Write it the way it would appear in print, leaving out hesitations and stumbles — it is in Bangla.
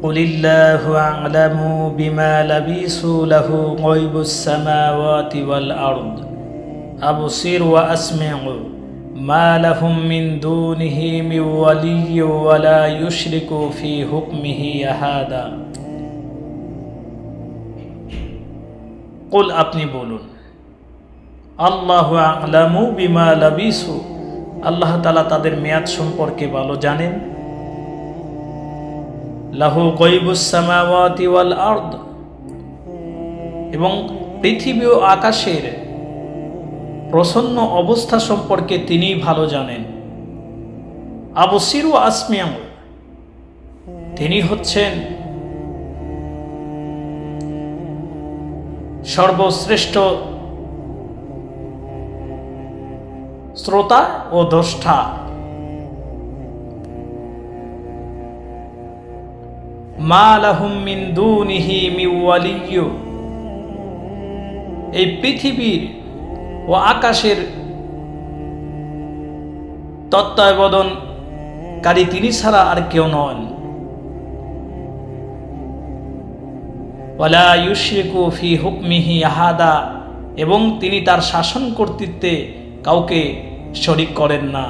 قل الله أعلم بما لبثوا له غيب السماوات والأرض أبصر وأسمع ما لهم من دونه من ولي ولا يشرك في حكمه أحدا قل আপনি বলুন আল্লাহু আ'লামু বিমা লাবিসু আল্লাহ তাআলা তাদের মেয়াদ সম্পর্কে ভালো জানেন। লাহু গায়বুস সামাওয়াতি ওয়াল আরদ এবং পৃথিবী ও আকাশের প্রসন্ন অবস্থা সম্পর্কে তিনি ভালো জানেন। আবসির ওয়া আসমিউ তিনি হচ্ছেন সর্বশ্রেষ্ঠ শ্রোতা ও দ্রষ্টা। মা লাহুম মিন দুনিহি মিন ওয়ালিয়্য এই পৃথিবীর ও আকাশের তত্ত্বাবধানকারী তিনি ছাড়া আর কেউ নন। ওয়ালা ইউশরিকু ফি হুকমিহি আহাদা এবং তিনি তার শাসন কর্তৃত্বে কাউকে শরীক করেন না।